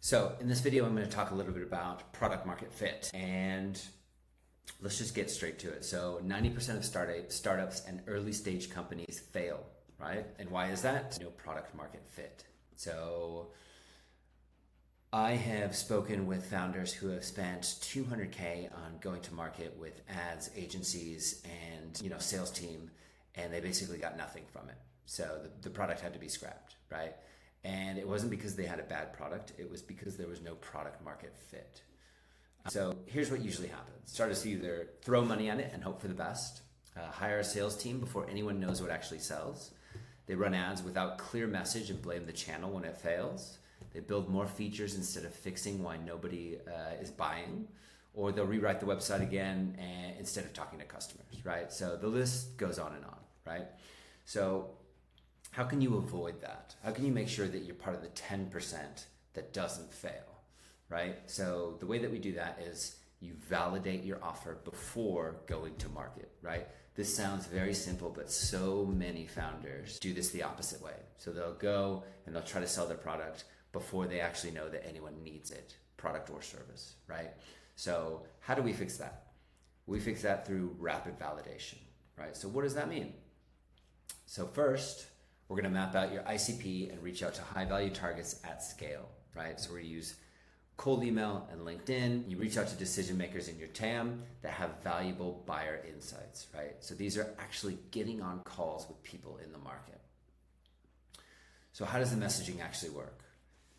So in this video, I'm going to talk a little bit about product market fit, and let's just get straight to it. So 90% of startups and early stage companies fail, right? And why is that? No product market fit. So I have spoken with founders who have spent $200K on going to market with ads, agencies, and sales team, and they basically got nothing from it. So the product had to be scrapped, right? And it wasn't because they had a bad product, it was because there was no product market fit. So here's what usually happens. Startups either throw money at it and hope for the best, hire a sales team before anyone knows what actually sells. They run ads without clear message and blame the channel when it fails. They build more features instead of fixing why nobody is buying. Or they'll rewrite the website again instead of talking to customers, right? So the list goes on and on, right? So how can you avoid that? How can you make sure that you're part of the 10% that doesn't fail, right? So the way that we do that is you validate your offer before going to market, right? This sounds very simple, but so many founders do this the opposite way. So they'll go and they'll try to sell their product before they actually know that anyone needs it, product or service, right? So how do we fix that? We fix that through rapid validation, right? So what does that mean? So first, we're going to map out your ICP and reach out to high value targets at scale, right? So we're going to use cold email and LinkedIn. You reach out to decision makers in your TAM that have valuable buyer insights, right? So these are actually getting on calls with people in the market. So how does the messaging actually work?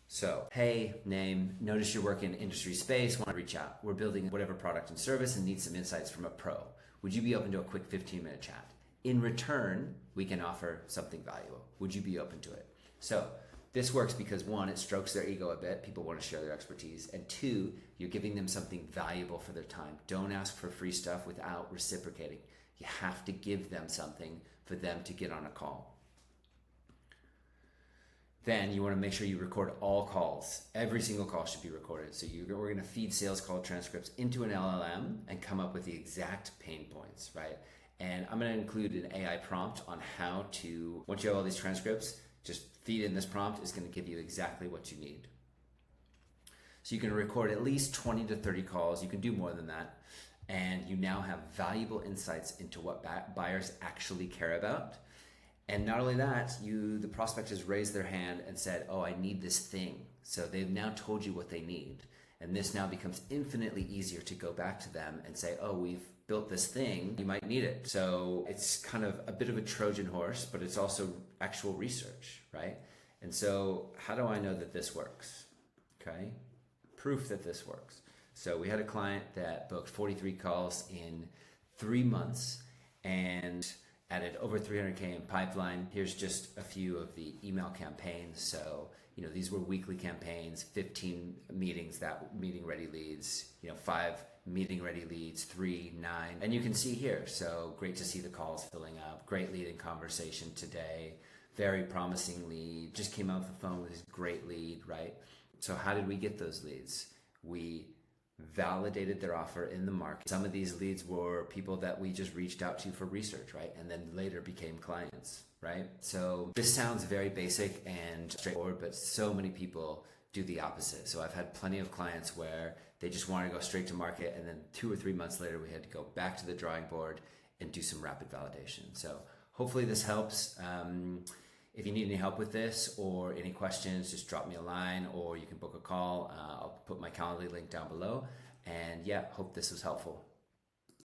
So, hey, name, notice you work in industry space, want to reach out. We're building whatever product and service and need some insights from a pro. Would you be open to a quick 15-minute chat? In return, we can offer something valuable. Would you be open to it? So this works because one, it strokes their ego a bit. People want to share their expertise. And two, you're giving them something valuable for their time. Don't ask for free stuff without reciprocating. You have to give them something for them to get on a call. Then you want to make sure you record all calls. Every single call should be recorded. So we're going to feed sales call transcripts into an LLM and come up with the exact pain points, right? And I'm going to include an AI prompt on how to, once you have all these transcripts, just feed in this prompt is going to give you exactly what you need. So you can record at least 20 to 30 calls. You can do more than that. And you now have valuable insights into what buyers actually care about. And not only that, the prospect has raised their hand and said, oh, I need this thing. So they've now told you what they need. And this now becomes infinitely easier to go back to them and say, oh, we've built this thing, you might need it. So it's kind of a bit of a Trojan horse, but it's also actual research, right? And so how do I know that this works? Okay, proof that this works. So we had a client that booked 43 calls in 3 months and added over 300K in pipeline. Here's just a few of the email campaigns. So, these were weekly campaigns, 15 meetings, meeting ready leads, 5 meeting ready leads, 3, 9. And you can see here, so great to see the calls filling up, great lead in conversation today, very promising lead, just came off the phone with this great lead, right? So how did we get those leads? We validated their offer in the market. Some of these leads were people that we just reached out to for research, right? And then later became clients, right? So this sounds very basic and straightforward, but so many people do the opposite. So I've had plenty of clients where they just want to go straight to market, and then 2 or 3 months later, we had to go back to the drawing board and do some rapid validation. So hopefully this helps. If you need any help with this or any questions, just drop me a line or you can book a call. I'll put my Calendly link down below. And yeah, hope this was helpful.